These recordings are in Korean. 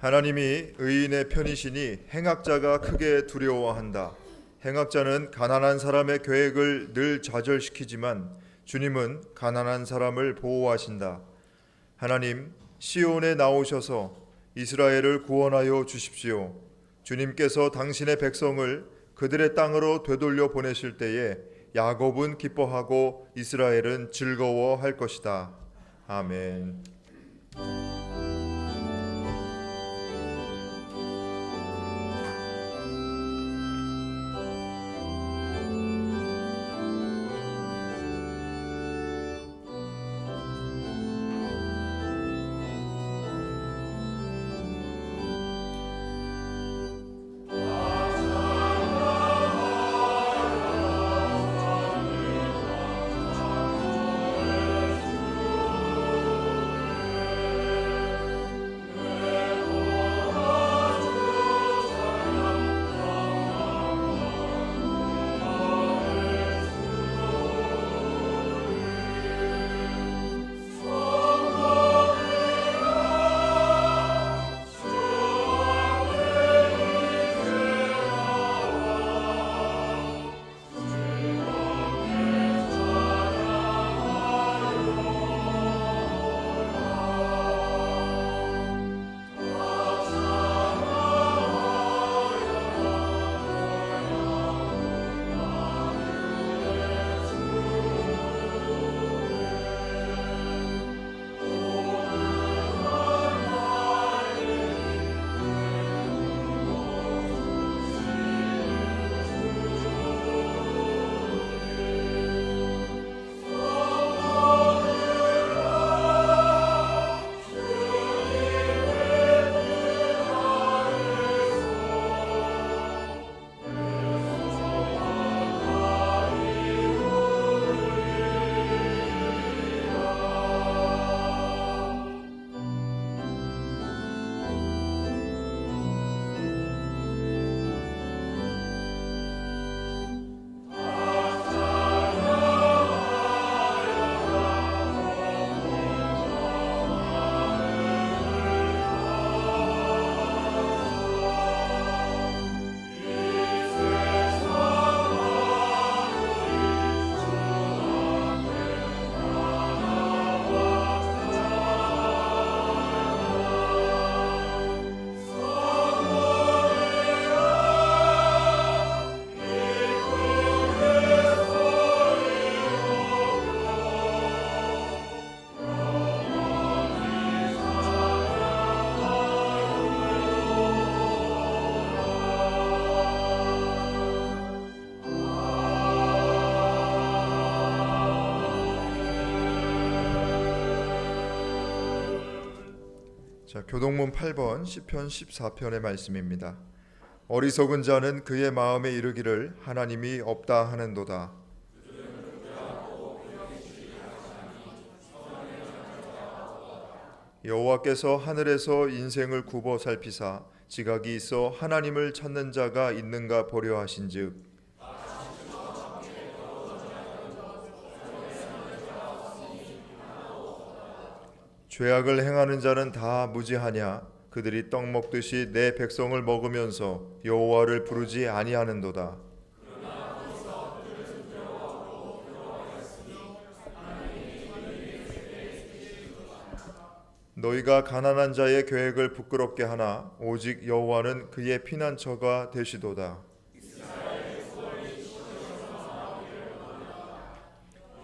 하나님이 의인의 편이시니 행악자가 크게 두려워한다. 행악자는 가난한 사람의 계획을 늘 좌절시키지만 주님은 가난한 사람을 보호하신다. 하나님, 시온에 나오셔서 이스라엘을 구원하여 주십시오. 주님께서 당신의 백성을 그들의 땅으로 되돌려 보내실 때에 야곱은 기뻐하고 이스라엘은 즐거워할 것이다. 아멘. 자, 교동문 8번 시편 14편의 말씀입니다. 어리석은 자는 그의 마음에 이르기를 하나님이 없다 하는도다. 여호와께서 하늘에서 인생을 굽어 살피사 지각이 있어 하나님을 찾는 자가 있는가 보려 하신즉 죄악을 행하는 자는 다 무지하냐. 그들이 떡 먹듯이 내 백성을 먹으면서 여호와를 부르지 아니하는도다. 너희가 가난한 자의 계획을 부끄럽게 하나 오직 여호와는 그의 피난처가 되시도다.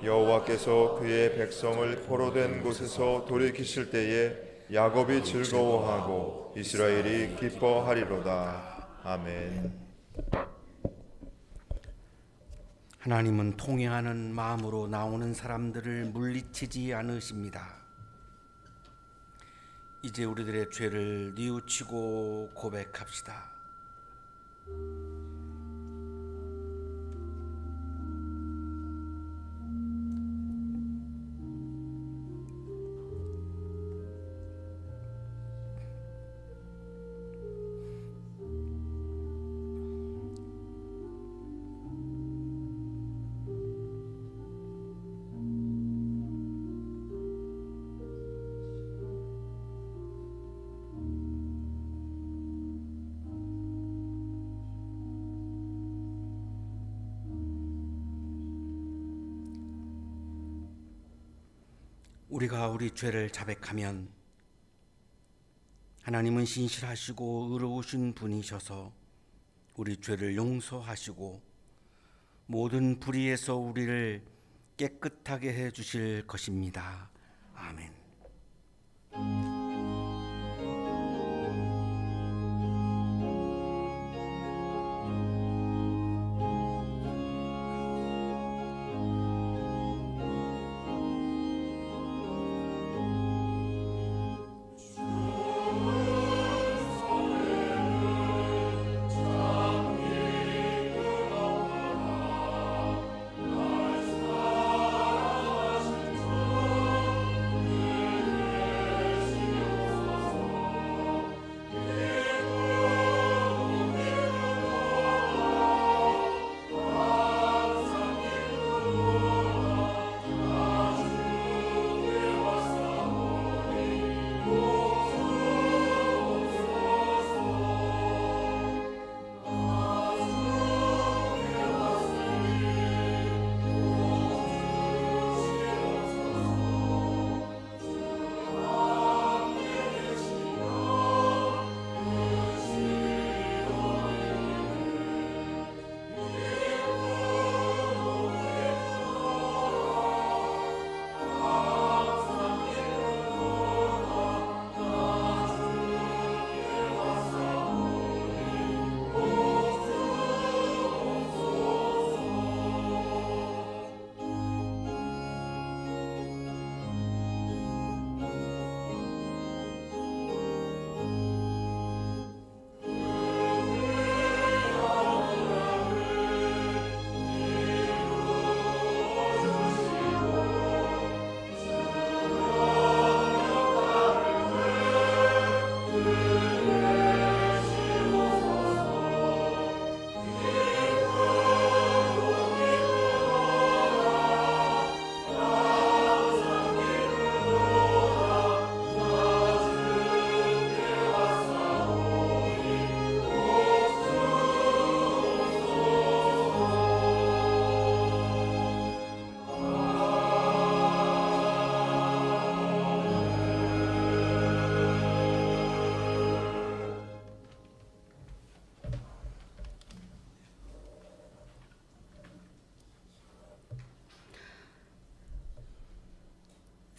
여호와께서 그의 백성을 포로된 곳에서 돌이키실 때에 야곱이 즐거워하고 이스라엘이 기뻐하리로다. 아멘. 하나님은 통회하는 마음으로 나오는 사람들을 물리치지 않으십니다. 이제 우리들의 죄를 뉘우치고 고백합시다. 우리가 우리 죄를 자백하면 하나님은 신실하시고 의로우신 분이셔서 우리 죄를 용서하시고 모든 불의에서 우리를 깨끗하게 해 주실 것입니다. 아멘.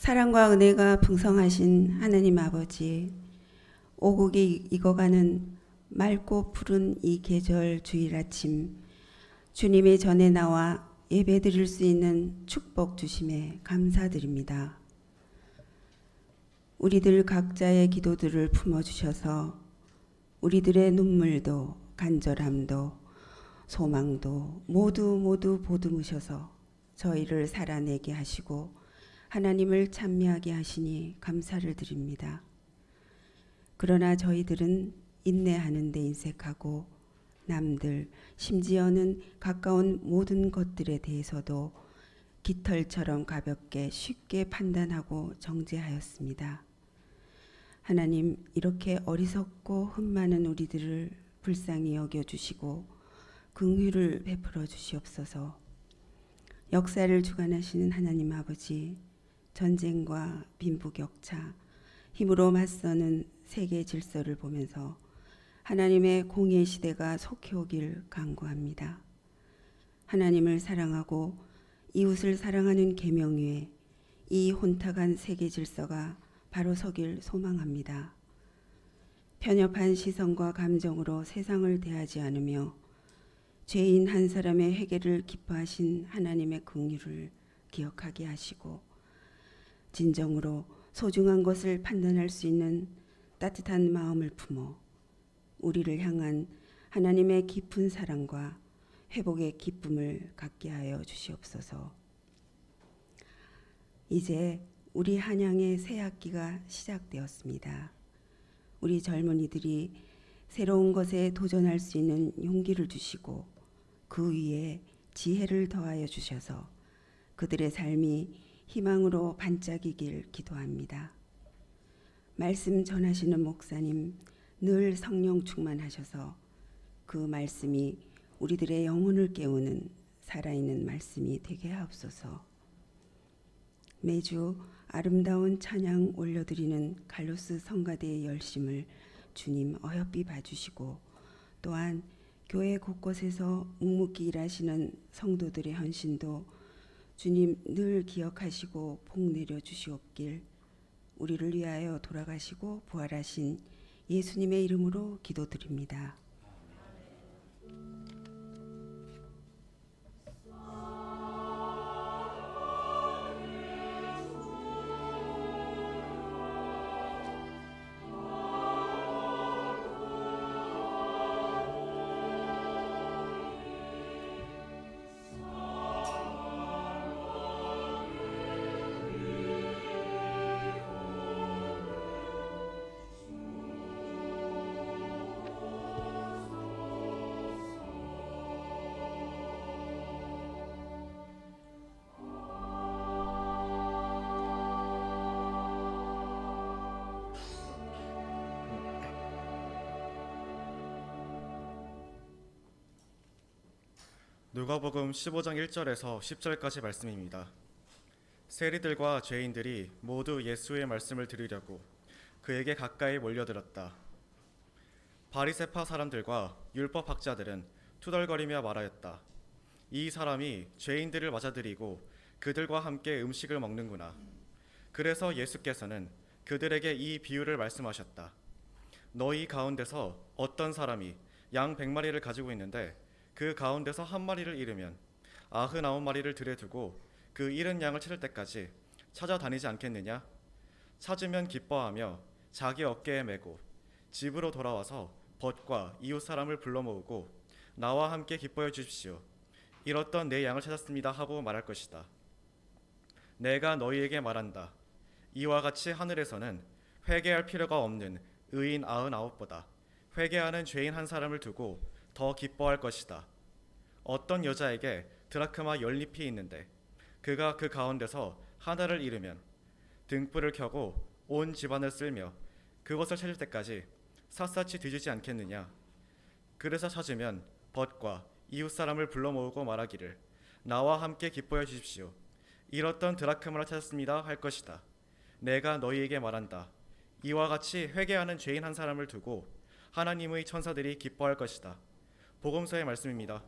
사랑과 은혜가 풍성하신 하나님 아버지, 오곡이 익어가는 맑고 푸른 이 계절 주일 아침, 주님의 전에 나와 예배 드릴 수 있는 축복 주심에 감사드립니다. 우리들 각자의 기도들을 품어주셔서 우리들의 눈물도 간절함도 소망도 모두 보듬으셔서 저희를 살아내게 하시고 하나님을 찬미하게 하시니 감사를 드립니다. 그러나 저희들은 인내하는 데 인색하고 남들 심지어는 가까운 모든 것들에 대해서도 깃털처럼 가볍게 쉽게 판단하고 정죄하였습니다. 하나님, 이렇게 어리석고 흠 많은 우리들을 불쌍히 여겨주시고 긍휼을 베풀어 주시옵소서. 역사를 주관하시는 하나님 아버지, 전쟁과 빈부격차, 힘으로 맞서는 세계 질서를 보면서 하나님의 공의 시대가 속히 오길 간구합니다. 하나님을 사랑하고 이웃을 사랑하는 계명 위에 이 혼탁한 세계 질서가 바로 서길 소망합니다. 편협한 시선과 감정으로 세상을 대하지 않으며 죄인 한 사람의 회개를 기뻐하신 하나님의 긍휼을 기억하게 하시고 진정으로 소중한 것을 판단할 수 있는 따뜻한 마음을 품어 우리를 향한 하나님의 깊은 사랑과 회복의 기쁨을 갖게 하여 주시옵소서. 이제 우리 한양의 새 학기가 시작되었습니다. 우리 젊은이들이 새로운 것에 도전할 수 있는 용기를 주시고 그 위에 지혜를 더하여 주셔서 그들의 삶이 희망으로 반짝이길 기도합니다. 말씀 전하시는 목사님, 늘 성령 충만하셔서 그 말씀이 우리들의 영혼을 깨우는 살아있는 말씀이 되게 하옵소서. 매주 아름다운 찬양 올려드리는 갈로스 성가대의 열심을 주님 어여삐 봐주시고, 또한 교회 곳곳에서 묵묵히 일하시는 성도들의 헌신도 주님 늘 기억하시고 복 내려 주시옵길, 우리를 위하여 돌아가시고 부활하신 예수님의 이름으로 기도드립니다. 누가복음 15장 1절에서 10절까지 말씀입니다. 세리들과 죄인들이 모두 예수의 말씀을 들으려고 그에게 가까이 몰려들었다. 바리새파 사람들과 율법 학자들은 투덜거리며 말하였다. 이 사람이 죄인들을 맞아들이고 그들과 함께 음식을 먹는구나. 그래서 예수께서는 그들에게 이 비유를 말씀하셨다. 너희 가운데서 어떤 사람이 양 100마리를 가지고 있는데 그 가운데서 한 마리를 잃으면 99마리를 들에 두고 그 잃은 양을 찾을 때까지 찾아다니지 않겠느냐? 찾으면 기뻐하며 자기 어깨에 메고 집으로 돌아와서 벗과 이웃 사람을 불러 모으고 나와 함께 기뻐해 주십시오. 잃었던 내 양을 찾았습니다 하고 말할 것이다. 내가 너희에게 말한다. 이와 같이 하늘에서는 회개할 필요가 없는 의인 99보다 회개하는 죄인 한 사람을 두고 더 기뻐할 것이다. 어떤 여자에게 드라크마 10잎이 있는데 그가 그 가운데서 하나를 잃으면 등불을 켜고 온 집안을 쓸며 그것을 찾을 때까지 샅샅이 뒤지지 않겠느냐. 그래서 찾으면 벗과 이웃 사람을 불러 모으고 말하기를 나와 함께 기뻐해 주십시오. 잃었던 드라크마를 찾았습니다 할 것이다. 내가 너희에게 말한다. 이와 같이 회개하는 죄인 한 사람을 두고 하나님의 천사들이 기뻐할 것이다. 복음서의 말씀입니다.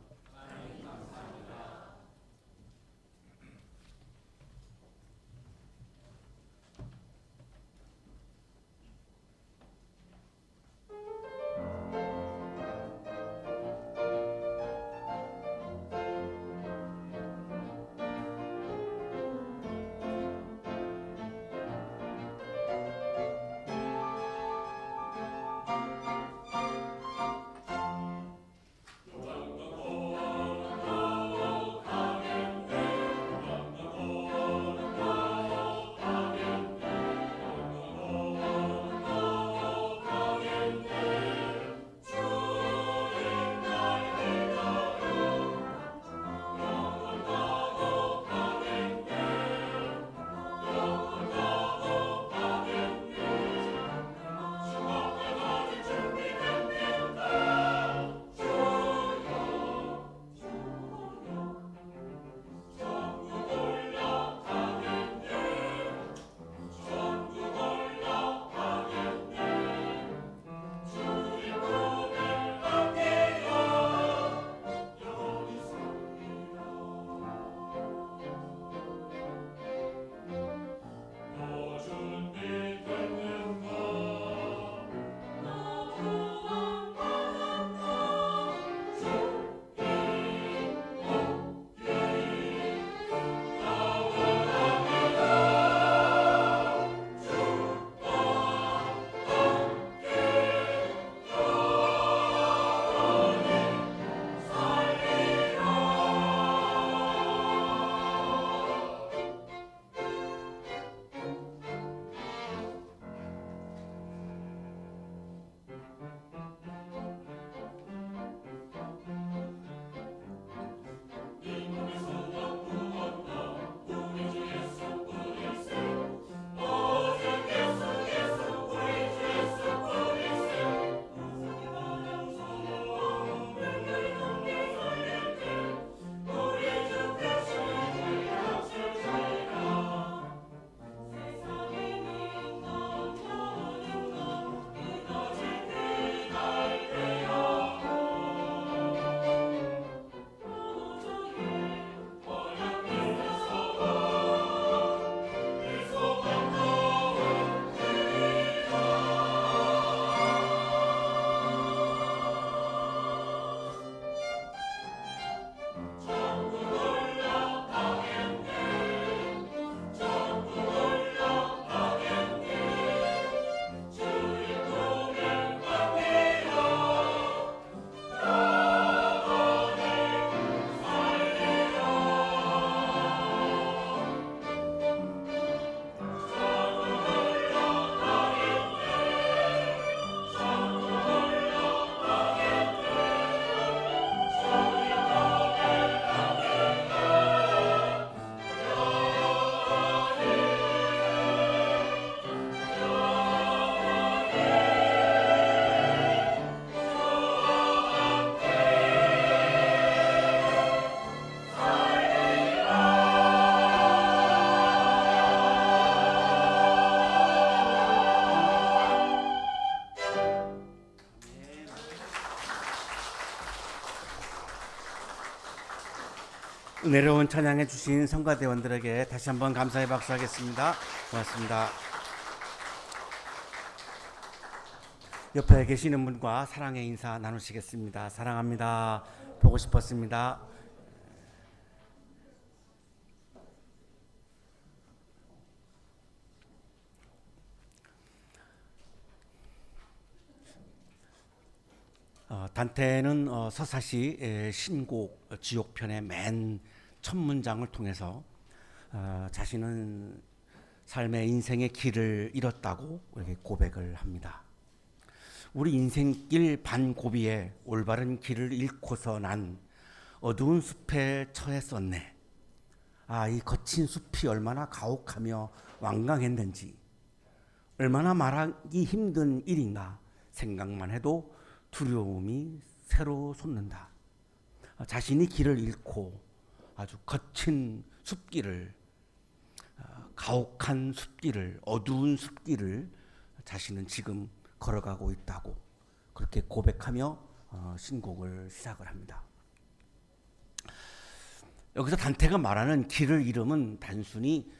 은혜로운 찬양해 주신 성가대원들에게 다시 한번 감사의 박수하겠습니다. 고맙습니다. 옆에 계시는 분과 사랑의 인사 나누시겠습니다. 사랑합니다. 보고 싶었습니다. 단테는 서사시 신곡 지옥편의 맨 첫 문장을 통해서 자신은 삶의 인생의 길을 잃었다고 이렇게 고백을 합니다. 우리 인생길 반고비에 올바른 길을 잃고서 난 어두운 숲에 처했었네. 이 거친 숲이 얼마나 가혹하며 완강했는지, 얼마나 말하기 힘든 일인가 생각만 해도 두려움이 새로 솟는다. 자신이 길을 잃고 아주 거친 숲길을, 가혹한 숲길을, 어두운 숲길을 자신은 지금 걸어가고 있다고 그렇게 고백하며 신곡을 시작을 합니다. 여기서 단테가 말하는 길을 잃음은 단순히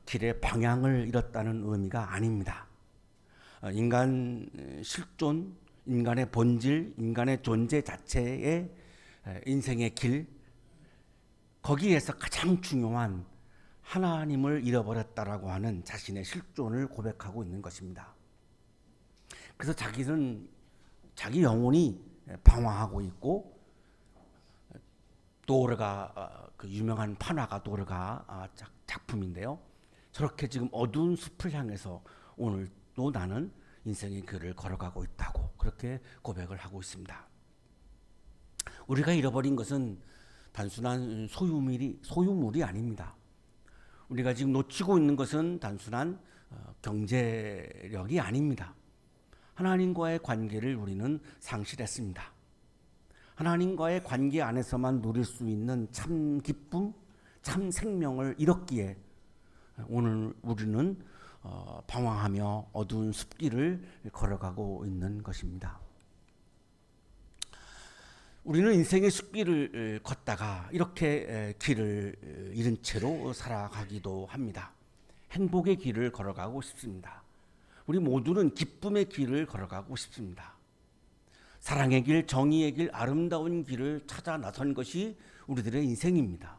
길의 방향을 잃었다는 의미가 아닙니다. 인간 실존, 인간의 본질, 인간의 존재 자체의 인생의 길, 거기에서 가장 중요한 하나님을 잃어버렸다라고 하는 자신의 실존을 고백하고 있는 것입니다. 그래서 자기는 자기 영혼이 방황하고 있고, 도르가 그 유명한 판화가 도르가 작품인데요. 저렇게 지금 어두운 숲을 향해서 오늘도 나는 인생의 길을 걸어가고 있다고 그렇게 고백을 하고 있습니다. 우리가 잃어버린 것은 단순한 소유물이 아닙니다. 우리가 지금 놓치고 있는 것은 단순한 경제력이 아닙니다. 하나님과의 관계를 우리는 상실했습니다. 하나님과의 관계 안에서만 누릴 수 있는 참 기쁨, 참 생명을 잃었기에 오늘 우리는 방황하며 어두운 숲길을 걸어가고 있는 것입니다. 우리는 인생의 숲길을 걷다가 이렇게 길을 잃은 채로 살아가기도 합니다. 행복의 길을 걸어가고 싶습니다. 우리 모두는 기쁨의 길을 걸어가고 싶습니다. 사랑의 길, 정의의 길, 아름다운 길을 찾아 나선 것이 우리들의 인생입니다.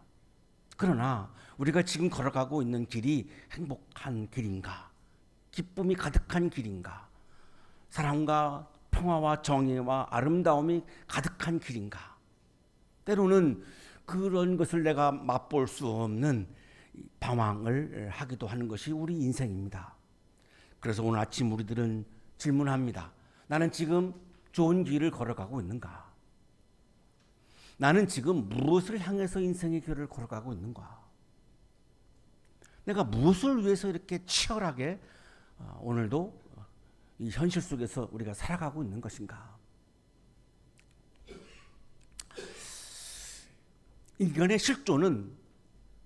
그러나 우리가 지금 걸어가고 있는 길이 행복한 길인가? 기쁨이 가득한 길인가? 사랑과 평화와 정의와 아름다움이 가득한 길인가? 때로는 그런 것을 내가 맛볼 수 없는 방황을 하기도 하는 것이 우리 인생입니다. 그래서 오늘 아침 우리들은 질문합니다. 나는 지금 좋은 길을 걸어가고 있는가? 나는 지금 무엇을 향해서 인생의 길을 걸어가고 있는가? 내가 무엇을 위해서 이렇게 치열하게 오늘도 이 현실 속에서 우리가 살아가고 있는 것인가? 인간의 실존은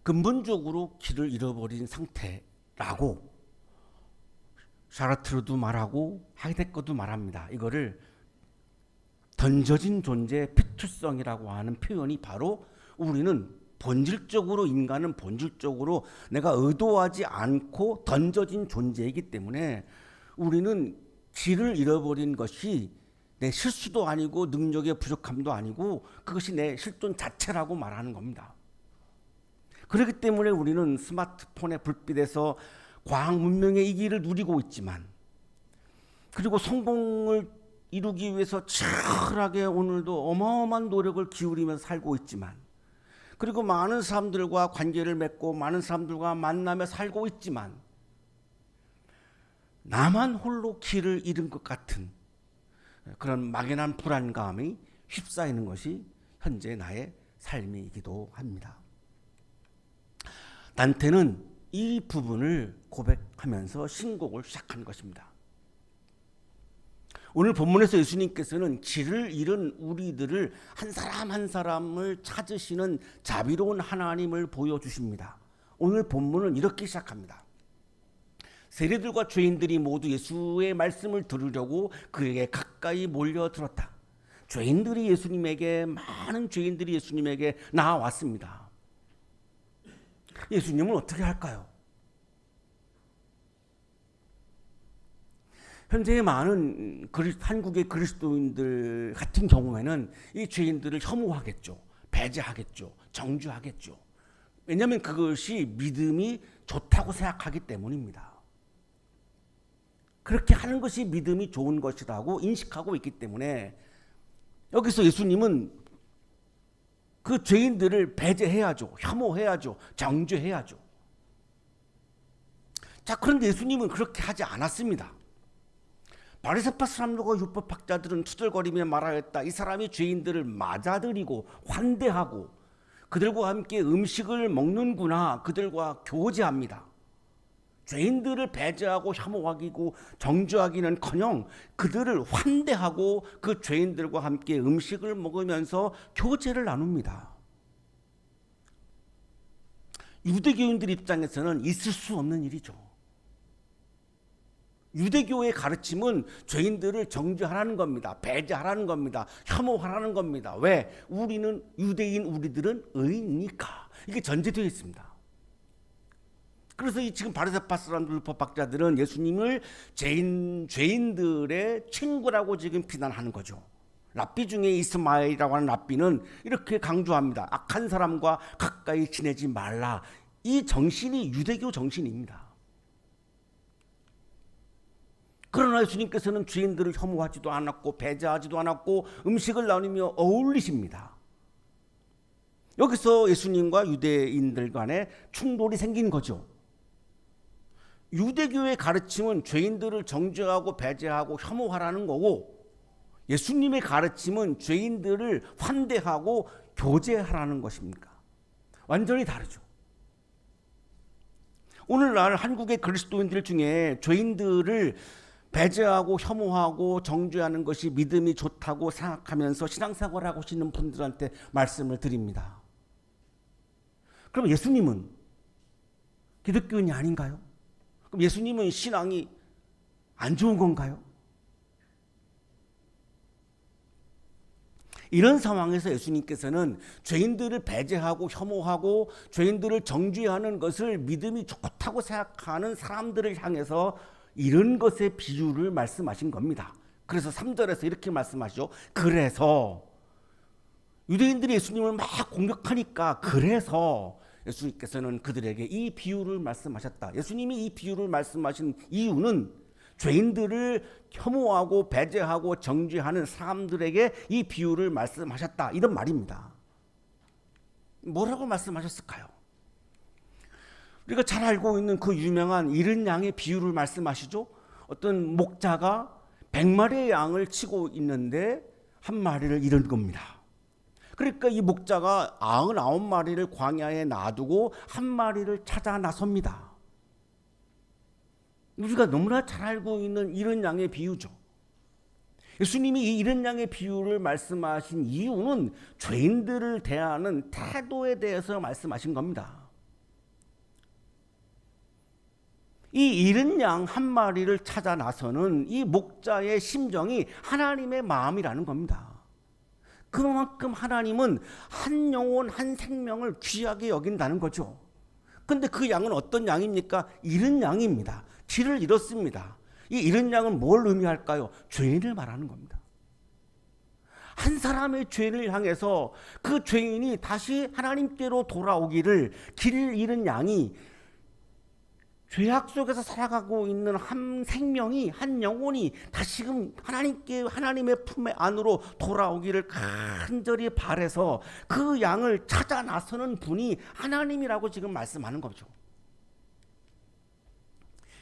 근본적으로 길을 잃어버린 상태라고 샤르트르도 말하고 하이데거도 말합니다. 이거를 던져진 존재의 피투성이라고 하는 표현이 바로 우리는 본질적으로, 인간은 본질적으로 내가 의도하지 않고 던져진 존재이기 때문에 우리는 길을 잃어버린 것이 내 실수도 아니고 능력의 부족함도 아니고 그것이 내 실존 자체라고 말하는 겁니다. 그렇기 때문에 우리는 스마트폰의 불빛에서 과학 문명의 이 길을 누리고 있지만, 그리고 성공을 이루기 위해서 치열하게 오늘도 어마어마한 노력을 기울이면서 살고 있지만, 그리고 많은 사람들과 관계를 맺고 많은 사람들과 만나며 살고 있지만 나만 홀로 길을 잃은 것 같은 그런 막연한 불안감이 휩싸이는 것이 현재 나의 삶이기도 합니다. 단테는 이 부분을 고백하면서 신곡을 시작한 것입니다. 오늘 본문에서 예수님께서는 길을 잃은 우리들을 한 사람 한 사람을 찾으시는 자비로운 하나님을 보여주십니다. 오늘 본문은 이렇게 시작합니다. 세리들과 죄인들이 모두 예수의 말씀을 들으려고 그에게 가까이 몰려들었다. 많은 죄인들이 예수님에게 나아왔습니다. 예수님은 어떻게 할까요? 현재 많은 한국의 그리스도인들 같은 경우에는 이 죄인들을 혐오하겠죠. 배제하겠죠. 정죄하겠죠. 왜냐하면 그것이 믿음이 좋다고 생각하기 때문입니다. 그렇게 하는 것이 믿음이 좋은 것이라고 인식하고 있기 때문에 여기서 예수님은 그 죄인들을 배제해야죠. 혐오해야죠. 정죄해야죠. 자, 그런데 예수님은 그렇게 하지 않았습니다. 바리새파 사람들과 율법학자들은 투덜거리며 말하였다. 이 사람이 죄인들을 맞아들이고 환대하고 그들과 함께 음식을 먹는구나. 그들과 교제합니다. 죄인들을 배제하고 혐오하기고 정죄하기는커녕 그들을 환대하고 그 죄인들과 함께 음식을 먹으면서 교제를 나눕니다. 유대교인들 입장에서는 있을 수 없는 일이죠. 유대교의 가르침은 죄인들을 정죄하라는 겁니다. 배제하라는 겁니다. 혐오하라는 겁니다. 왜? 우리는 유대인, 우리들은 의인이니까. 이게 전제되어 있습니다. 그래서 지금 바리새파 사람들, 율법학자들은 예수님을 죄인들의 친구라고 지금 비난하는 거죠. 랍비 중에 이스마엘이라고 하는 랍비는 이렇게 강조합니다. 악한 사람과 가까이 지내지 말라. 이 정신이 유대교 정신입니다. 그러나 예수님께서는 죄인들을 혐오하지도 않았고 배제하지도 않았고 음식을 나누며 어울리십니다. 여기서 예수님과 유대인들 간에 충돌이 생긴 거죠. 유대교의 가르침은 죄인들을 정죄하고 배제하고 혐오하라는 거고 예수님의 가르침은 죄인들을 환대하고 교제하라는 것입니까? 완전히 다르죠. 오늘날 한국의 그리스도인들 중에 죄인들을 배제하고 혐오하고 정죄하는 것이 믿음이 좋다고 생각하면서 신앙생활을 하고 있는 분들한테 말씀을 드립니다. 그럼 예수님은 기독교인이 아닌가요? 그럼 예수님은 신앙이 안 좋은 건가요? 이런 상황에서 예수님께서는 죄인들을 배제하고 혐오하고 죄인들을 정죄하는 것을 믿음이 좋다고 생각하는 사람들을 향해서 이런 것의 비유를 말씀하신 겁니다. 그래서 3절에서 이렇게 말씀하시죠. 그래서 유대인들이 예수님을 막 공격하니까 그래서 예수님께서는 그들에게 이 비유를 말씀하셨다. 예수님이 이 비유를 말씀하신 이유는 죄인들을 혐오하고 배제하고 정죄하는 사람들에게 이 비유를 말씀하셨다. 이런 말입니다. 뭐라고 말씀하셨을까요? 우리가 잘 알고 있는 그 유명한 잃은 양의 비유를 말씀하시죠. 어떤 목자가 100마리의 양을 치고 있는데 한 마리를 잃은 겁니다. 그러니까 이 목자가 99마리를 광야에 놔두고 한 마리를 찾아 나섭니다. 우리가 너무나 잘 알고 있는 잃은 양의 비유죠. 예수님이 이 잃은 양의 비유를 말씀하신 이유는 죄인들을 대하는 태도에 대해서 말씀하신 겁니다. 이 잃은 양 한 마리를 찾아 나서는 이 목자의 심정이 하나님의 마음이라는 겁니다. 그만큼 하나님은 한 영혼, 한 생명을 귀하게 여긴다는 거죠. 근데 그 양은 어떤 양입니까? 잃은 양입니다. 길을 잃었습니다. 이 잃은 양은 뭘 의미할까요? 죄인을 말하는 겁니다. 한 사람의 죄를 향해서 그 죄인이 다시 하나님께로 돌아오기를 길을 잃은 양이 죄악 속에서 살아가고 있는 한 생명이, 한 영혼이 다시금 하나님의 품에 안으로 돌아오기를 간절히 바라서 그 양을 찾아 나서는 분이 하나님이라고 지금 말씀하는 거죠.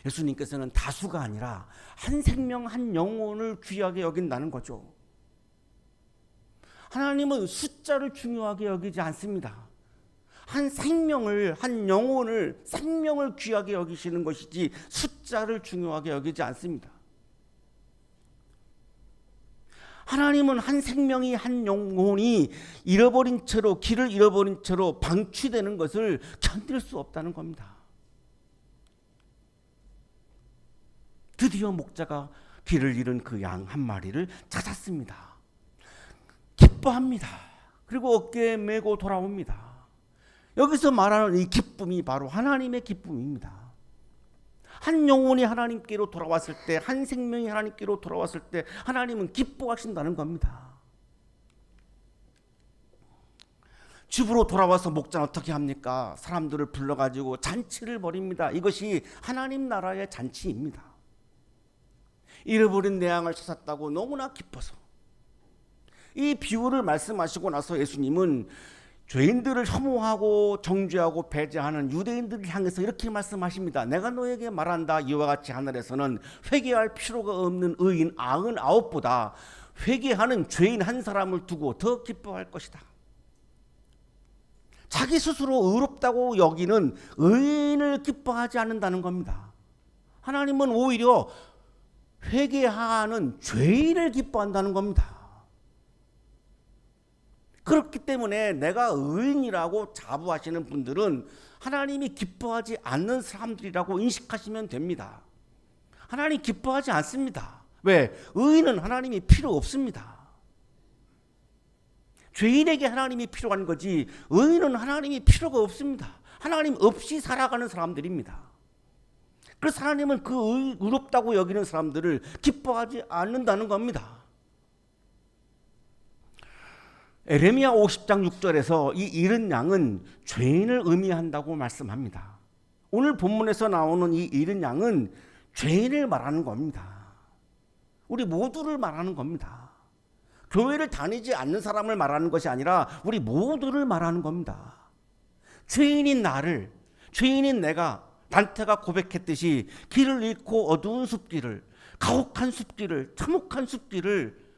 예수님께서는 다수가 아니라 한 생명, 한 영혼을 귀하게 여긴다는 거죠. 하나님은 숫자를 중요하게 여기지 않습니다. 한 생명을, 한 영혼을, 생명을 귀하게 여기시는 것이지 숫자를 중요하게 여기지 않습니다. 하나님은 한 생명이, 한 영혼이 잃어버린 채로, 길을 잃어버린 채로 방치되는 것을 견딜 수 없다는 겁니다. 드디어 목자가 길을 잃은 그 양 한 마리를 찾았습니다. 기뻐합니다. 그리고 어깨에 메고 돌아옵니다. 여기서 말하는 이 기쁨이 바로 하나님의 기쁨입니다. 한 영혼이 하나님께로 돌아왔을 때, 한 생명이 하나님께로 돌아왔을 때 하나님은 기뻐하신다는 겁니다. 집으로 돌아와서 목자는 어떻게 합니까? 사람들을 불러가지고 잔치를 벌입니다. 이것이 하나님 나라의 잔치입니다. 잃어버린 내 양을 찾았다고 너무나 기뻐서. 이 비유를 말씀하시고 나서 예수님은 죄인들을 혐오하고 정죄하고 배제하는 유대인들을 향해서 이렇게 말씀하십니다. 내가 너에게 말한다. 이와 같이 하늘에서는 회개할 필요가 없는 의인 99보다 회개하는 죄인 한 사람을 두고 더 기뻐할 것이다. 자기 스스로 의롭다고 여기는 의인을 기뻐하지 않는다는 겁니다. 하나님은 오히려 회개하는 죄인을 기뻐한다는 겁니다. 그렇기 때문에 내가 의인이라고 자부하시는 분들은 하나님이 기뻐하지 않는 사람들이라고 인식하시면 됩니다. 하나님 기뻐하지 않습니다. 왜? 의인은 하나님이 필요 없습니다. 죄인에게 하나님이 필요한 거지 의인은 하나님이 필요가 없습니다. 하나님 없이 살아가는 사람들입니다. 그래서 하나님은 그 의롭다고 여기는 사람들을 기뻐하지 않는다는 겁니다. 에레미야 50장 6절에서 이 잃은 양은 죄인을 의미한다고 말씀합니다. 오늘 본문에서 나오는 이 잃은 양은 죄인을 말하는 겁니다. 우리 모두를 말하는 겁니다. 교회를 다니지 않는 사람을 말하는 것이 아니라 우리 모두를 말하는 겁니다. 죄인인 나를, 죄인인 내가 단테가 고백했듯이 길을 잃고 어두운 숲길을, 가혹한 숲길을, 참혹한 숲길을,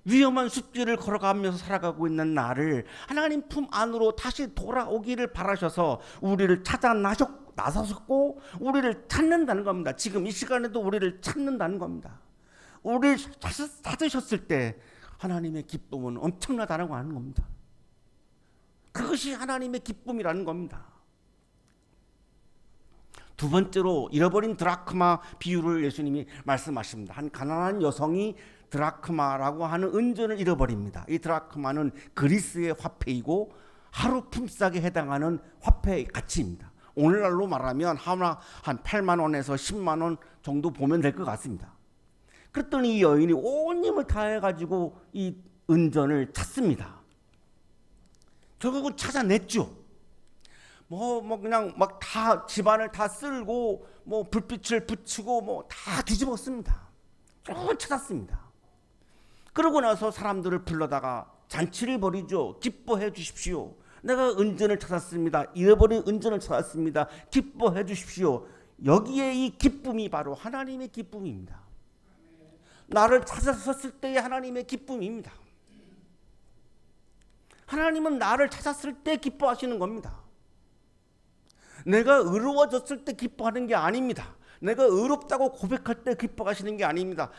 위험한 숲길을 걸어가면서 살아가고 있는 나를 하나님 품 안으로 다시 돌아오기를 바라셔서 우리를 찾아 나서셨고 우리를 찾는다는 겁니다. 지금 이 시간에도 우리를 찾는다는 겁니다. 우리를 찾으셨을 때 하나님의 기쁨은 엄청나다라고 하는 겁니다. 그것이 하나님의 기쁨이라는 겁니다. 두 번째로 잃어버린 드라크마 비유를 예수님이 말씀하십니다. 한 가난한 여성이 드라크마라고 하는 은전을 잃어버립니다. 이 드라크마는 그리스의 화폐이고 하루 품삯에 해당하는 화폐의 가치입니다. 오늘날로 말하면 하나 한 8만 원에서 10만 원 정도 보면 될 것 같습니다. 그랬더니 이 여인이 온 힘을 다해가지고 이 은전을 찾습니다. 결국은 찾아냈죠. 그냥 막 다 집안을 다 쓸고 불빛을 붙이고 다 뒤집었습니다. 쭉 찾았습니다. 그러고 나서 사람들을 불러다가 잔치를 벌이죠. 기뻐해 주십시오. 내가 은전을 찾았습니다. 잃어버린 은전을 찾았습니다. 기뻐해 주십시오. 여기에 이 기쁨이 바로 하나님의 기쁨입니다. 나를 찾았을 때의 하나님의 기쁨입니다. 하나님은 나를 찾았을 때 기뻐하시는 겁니다. 내가 의로워졌을 때 기뻐하는 게 아닙니다. 내가 의롭다고 고백할 때 기뻐하시는 게 아닙니다.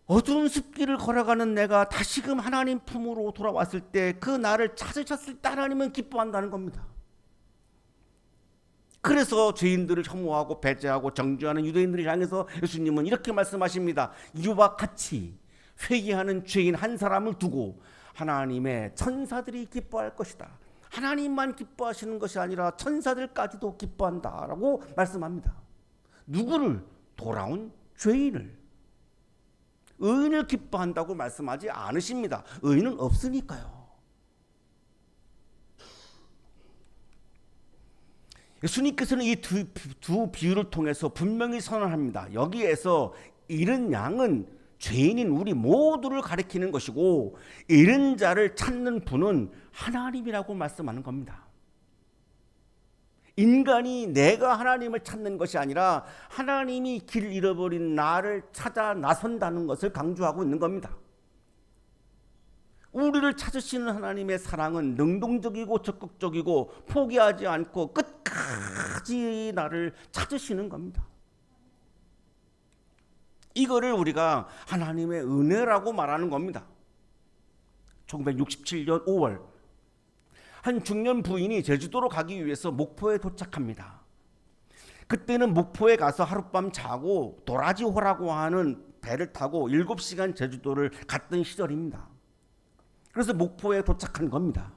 어두운 숲길을 걸어가는 내가 다시금 하나님 품으로 돌아왔을 때 그 나를 찾으셨을 때 하나님은 기뻐한다는 겁니다. 그래서 죄인들을 혐오하고 배제하고 정죄하는 유대인들을 향해서 예수님은 이렇게 말씀하십니다. 이와 같이 회개하는 죄인 한 사람을 두고 하나님의 천사들이 기뻐할 것이다. 하나님만 기뻐하시는 것이 아니라 천사들까지도 기뻐한다라고 말씀합니다. 누구를? 돌아온 죄인을. 의인을 기뻐한다고 말씀하지 않으십니다. 의인은 없으니까요. 예수님께서는 이 두 비유를 통해서 분명히 선언합니다. 여기에서 잃은 양은 죄인인 우리 모두를 가리키는 것이고 잃은 자를 찾는 분은 하나님이라고 말씀하는 겁니다. 인간이 내가 하나님을 찾는 것이 아니라 하나님이 길 잃어버린 나를 찾아 나선다는 것을 강조하고 있는 겁니다. 우리를 찾으시는 하나님의 사랑은 능동적이고 적극적이고 포기하지 않고 끝까지 나를 찾으시는 겁니다. 이거를 우리가 하나님의 은혜라고 말하는 겁니다. 1967년 5월 한 중년 부인이 제주도로 가기 위해서 목포에 도착합니다. 그때는 목포에 가서 하룻밤 자고 도라지호라고 하는 배를 타고 7시간 제주도를 갔던 시절입니다. 그래서 목포에 도착한 겁니다.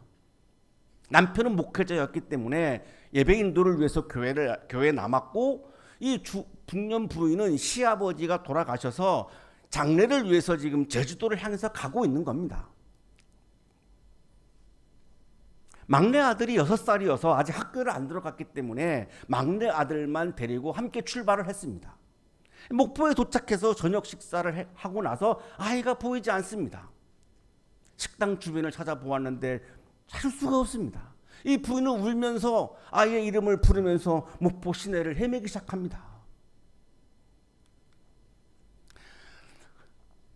남편은 목회자였기 때문에 예배 인도를 위해서 교회에 남았고, 이 중년 부인은 시아버지가 돌아가셔서 장례를 위해서 지금 제주도를 향해서 가고 있는 겁니다. 막내 아들이 6살이어서 아직 학교를 안 들어갔기 때문에 막내 아들만 데리고 함께 출발을 했습니다. 목포에 도착해서 저녁 식사를 하고 나서 아이가 보이지 않습니다. 식당 주변을 찾아보았는데 찾을 수가 없습니다. 이 부인은 울면서 아이의 이름을 부르면서 목포 시내를 헤매기 시작합니다.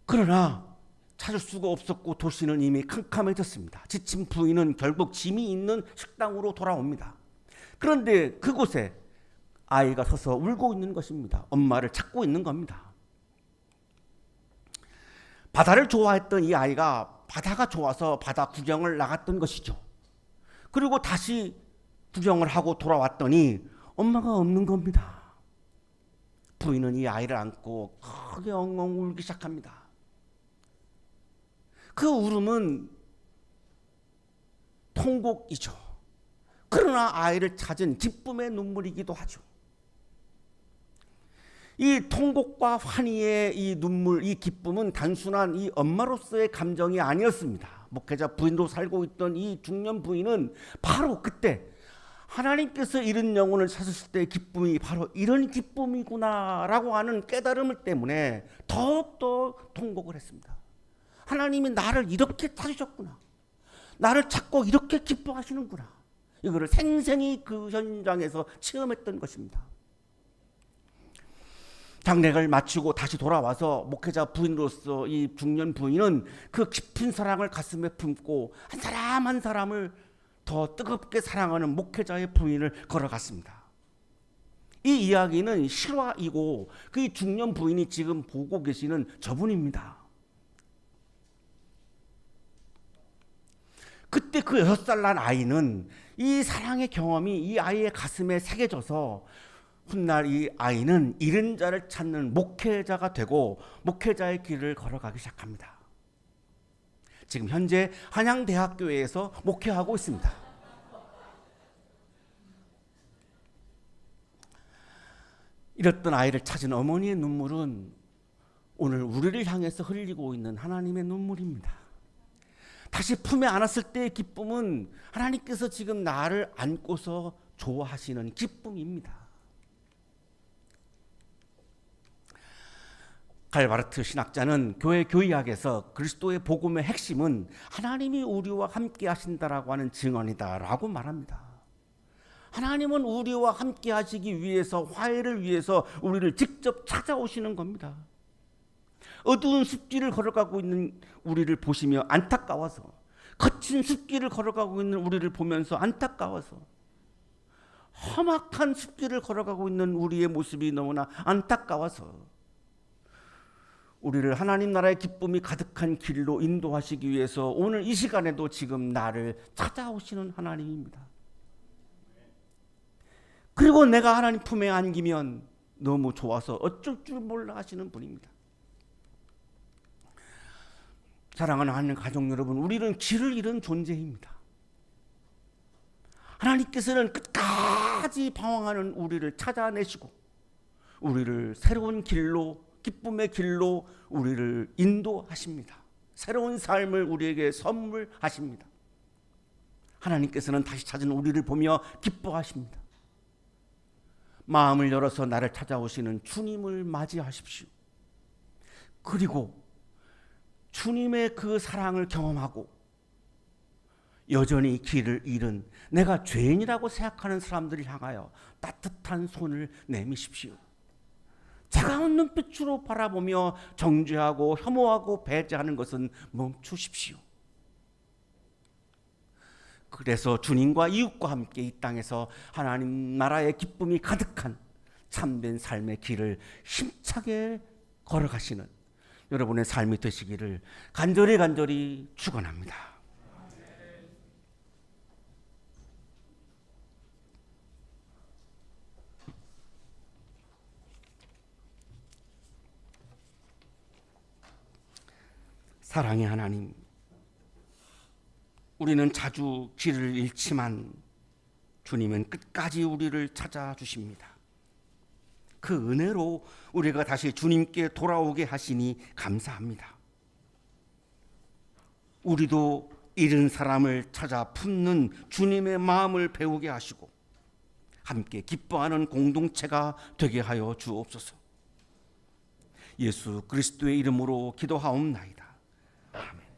그러나 찾을 수가 없었고 도시는 이미 캄캄해졌습니다. 지친 부인은 결국 짐이 있는 식당으로 돌아옵니다. 그런데 그곳에 아이가 서서 울고 있는 것입니다. 엄마를 찾고 있는 겁니다. 바다를 좋아했던 이 아이가 바다가 좋아서 바다 구경을 나갔던 것이죠. 그리고 다시 구경을 하고 돌아왔더니 엄마가 없는 겁니다. 부인은 이 아이를 안고 크게 엉엉 울기 시작합니다. 그 울음은 통곡이죠. 그러나 아이를 찾은 기쁨의 눈물이기도 하죠. 이 통곡과 환희의 이 눈물, 이 기쁨은 단순한 이 엄마로서의 감정이 아니었습니다. 목회자 부인으로 살고 있던 이 중년 부인은 바로 그때 하나님께서 잃은 영혼을 찾으실 때의 기쁨이 바로 이런 기쁨이구나라고 하는 깨달음을 때문에 더욱더 통곡을 했습니다. 하나님이 나를 이렇게 찾으셨구나. 나를 찾고 이렇게 기뻐하시는구나. 이거를 생생히 그 현장에서 체험했던 것입니다. 장례를 마치고 다시 돌아와서 목회자 부인으로서 이 중년 부인은 그 깊은 사랑을 가슴에 품고 한 사람 한 사람을 더 뜨겁게 사랑하는 목회자의 부인을 걸어갔습니다. 이 이야기는 실화이고 그 중년 부인이 지금 보고 계시는 저분입니다. 그때 그 6살 난 아이는 이 사랑의 경험이 이 아이의 가슴에 새겨져서 훗날 이 아이는 잃은 자를 찾는 목회자가 되고 목회자의 길을 걸어가기 시작합니다. 지금 현재 한양대학교에서 목회하고 있습니다. 이랬던 아이를 찾은 어머니의 눈물은 오늘 우리를 향해서 흘리고 있는 하나님의 눈물입니다. 다시 품에 안았을 때의 기쁨은 하나님께서 지금 나를 안고서 좋아하시는 기쁨입니다. 갈바르트 신학자는 교회 교의학에서 그리스도의 복음의 핵심은 하나님이 우리와 함께 하신다라고 하는 증언이다라고 말합니다. 하나님은 우리와 함께 하시기 위해서, 화해를 위해서 우리를 직접 찾아오시는 겁니다. 어두운 숲길을 걸어가고 있는 우리를 보시며 안타까워서, 거친 숲길을 걸어가고 있는 우리를 보면서 안타까워서, 험악한 숲길을 걸어가고 있는 우리의 모습이 너무나 안타까워서 우리를 하나님 나라의 기쁨이 가득한 길로 인도하시기 위해서 오늘 이 시간에도 지금 나를 찾아오시는 하나님입니다. 그리고 내가 하나님 품에 안기면 너무 좋아서 어쩔 줄 몰라 하시는 분입니다. 사랑하는 하나님 가족 여러분, 우리는 길을 잃은 존재입니다. 하나님께서는 끝까지 방황하는 우리를 찾아내시고 우리를 새로운 길로, 기쁨의 길로 우리를 인도하십니다. 새로운 삶을 우리에게 선물하십니다. 하나님께서는 다시 찾은 우리를 보며 기뻐하십니다. 마음을 열어서 나를 찾아오시는 주님을 맞이하십시오. 그리고 주님의 그 사랑을 경험하고 여전히 길을 잃은 내가 죄인이라고 생각하는 사람들을 향하여 따뜻한 손을 내미십시오. 차가운 눈빛으로 바라보며 정죄하고 혐오하고 배제하는 것은 멈추십시오. 그래서 주님과 이웃과 함께 이 땅에서 하나님 나라의 기쁨이 가득한 참된 삶의 길을 힘차게 걸어가시는 여러분의 삶이 되시기를 간절히 축원합니다. 사랑의 하나님, 우리는 자주 길을 잃지만 주님은 끝까지 우리를 찾아주십니다. 그 은혜로 우리가 다시 주님께 돌아오게 하시니 감사합니다. 우리도 잃은 사람을 찾아 품는 주님의 마음을 배우게 하시고 함께 기뻐하는 공동체가 되게 하여 주옵소서. 예수 그리스도의 이름으로 기도하옵나이다. 아멘.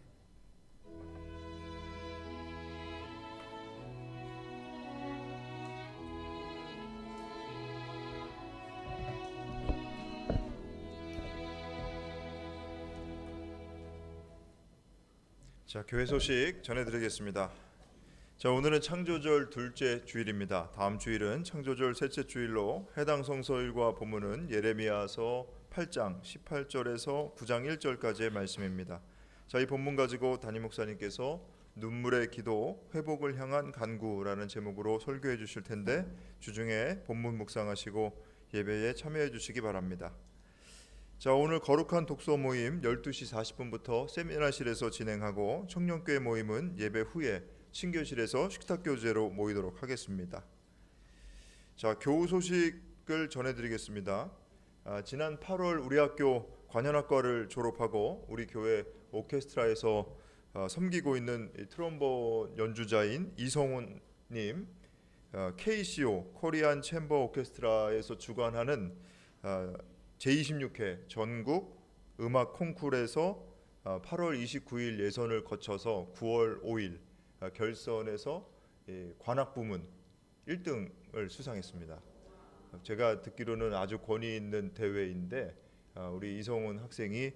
자, 교회 소식 전해드리겠습니다. 자, 오늘은 창조절 둘째 주일입니다. 다음 주일은 창조절 셋째 주일로 해당 성서일과 본문은 예레미야서 8장 18절에서 9장 1절까지의 말씀입니다. 자, 이 본문 가지고 담임 목사님께서 눈물의 기도, 회복을 향한 간구라는 제목으로 설교해 주실 텐데 주중에 본문 묵상하시고 예배에 참여해 주시기 바랍니다. 자, 오늘 거룩한 독서 모임 12시 40분부터 세미나실에서 진행하고 청년교회 모임은 예배 후에 친교실에서 식탁교제로 모이도록 하겠습니다. 자, 교우 소식을 전해드리겠습니다. 지난 8월 우리 학교 관현악과를 졸업하고 우리 교회 오케스트라에서 섬기고 있는 트럼본 연주자인 이성훈님, KCO 코리안 챔버 오케스트라에서 주관하는 제26회 전국 음악 콩쿠르에서 8월 29일 예선을 거쳐서 9월 5일 결선에서 관악 부문 1등을 수상했습니다. 제가 듣기로는 아주 권위 있는 대회인데 우리 이성훈 학생이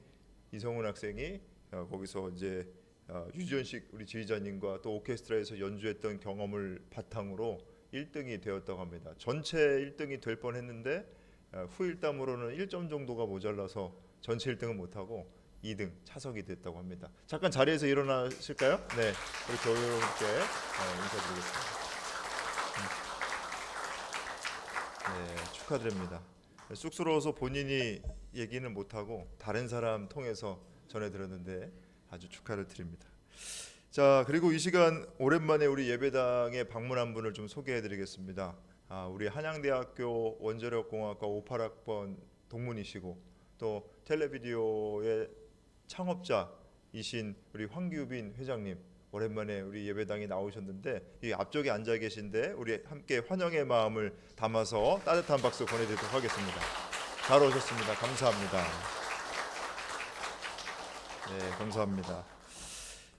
거기서 이제 유지연식 우리 지휘자님과 또 오케스트라에서 연주했던 경험을 바탕으로 1등이 되었다고 합니다. 전체 1등이 될 뻔했는데 후일담으로는 1점 정도가 모자라서 전체 1등은 못하고 2등 차석이 됐다고 합니다. 잠깐 자리에서 일어나실까요? 네, 우리 교우 여러분께 인사드리겠습니다. 네, 축하드립니다. 쑥스러워서 본인이 얘기는 못하고 다른 사람 통해서 전해드렸는데 아주 축하를 드립니다. 자, 그리고 이 시간 오랜만에 우리 예배당에 방문한 분을 좀 소개해드리겠습니다. 우리 한양대학교 원자력공학과 58학번 동문이시고 또 텔레비디오의 창업자이신 우리 황규빈 회장님, 오랜만에 우리 예배당에 나오셨는데 이 앞쪽에 앉아 계신데 우리 함께 환영의 마음을 담아서 따뜻한 박수 보내드리도록 하겠습니다. 잘 오셨습니다. 감사합니다. 네, 감사합니다.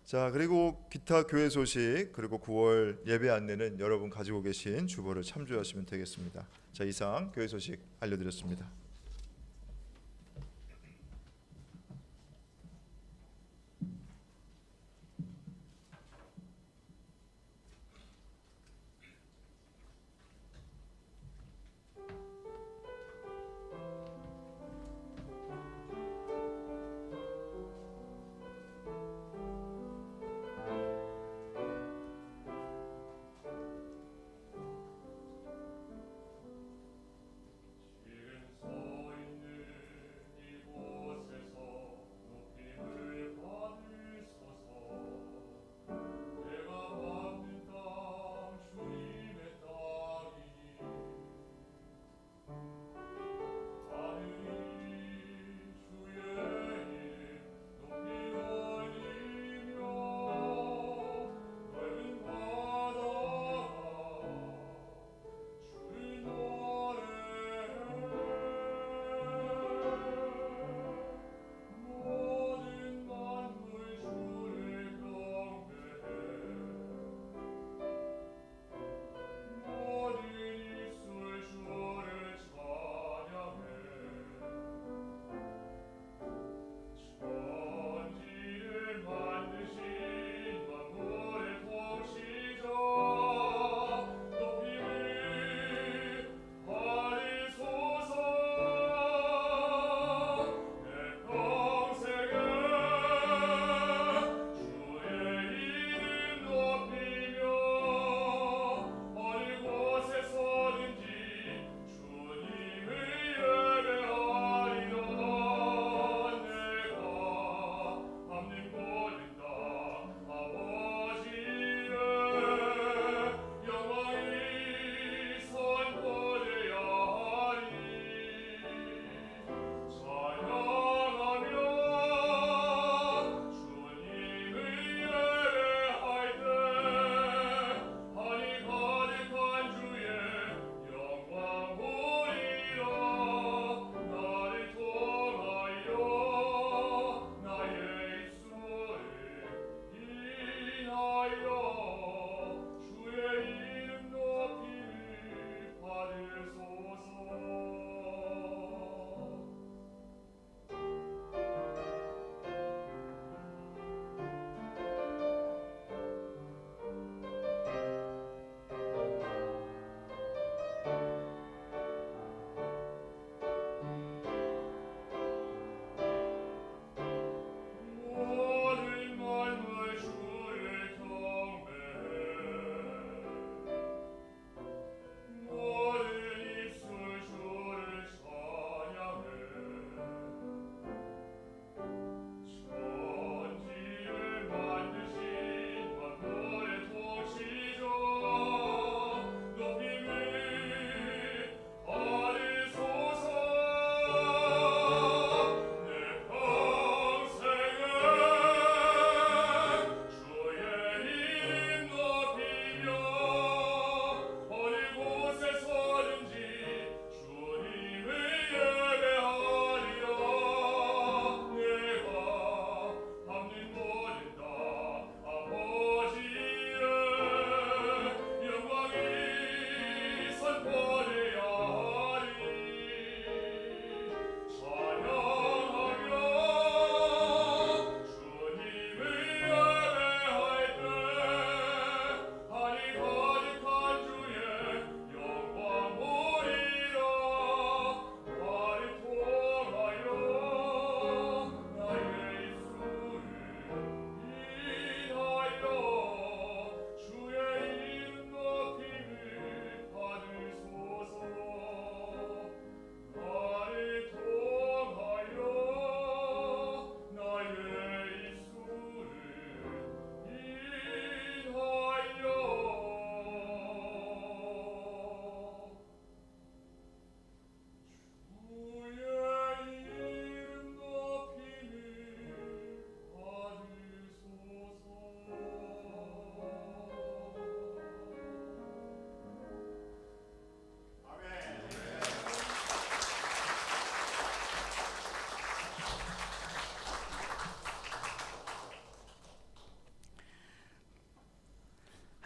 자, 그리고 기타 교회 소식 그리고 9월 예배 안내는 여러분 가지고 계신 주보를 참조하시면 되겠습니다. 자, 이상 교회 소식 알려드렸습니다. 소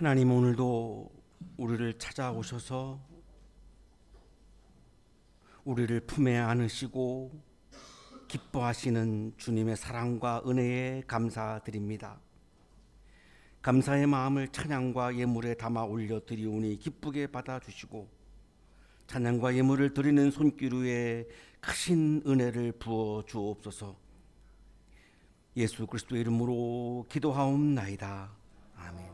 하나님, 오늘도 우리를 찾아오셔서 우리를 품에 안으시고 기뻐하시는 주님의 사랑과 은혜에 감사드립니다. 감사의 마음을 찬양과 예물에 담아 올려드리오니 기쁘게 받아주시고 찬양과 예물을 드리는 손길 위에 크신 은혜를 부어 주옵소서. 예수 그리스도의 이름으로 기도하옵나이다. 아멘.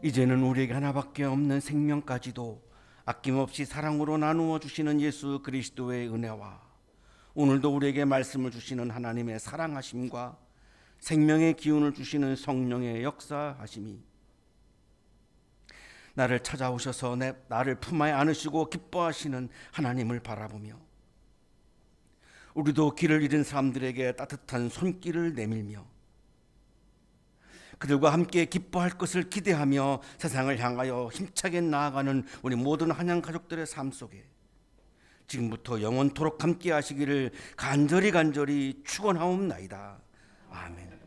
이제는 우리에게 하나밖에 없는 생명까지도 아낌없이 사랑으로 나누어 주시는 예수 그리스도의 은혜와 오늘도 우리에게 말씀을 주시는 하나님의 사랑하심과 생명의 기운을 주시는 성령의 역사하심이 나를 찾아오셔서 나를 품에 안으시고 기뻐하시는 하나님을 바라보며 우리도 길을 잃은 사람들에게 따뜻한 손길을 내밀며 그들과 함께 기뻐할 것을 기대하며 세상을 향하여 힘차게 나아가는 우리 모든 한양 가족들의 삶 속에 지금부터 영원토록 함께 하시기를 간절히 축원하옵나이다. 아멘.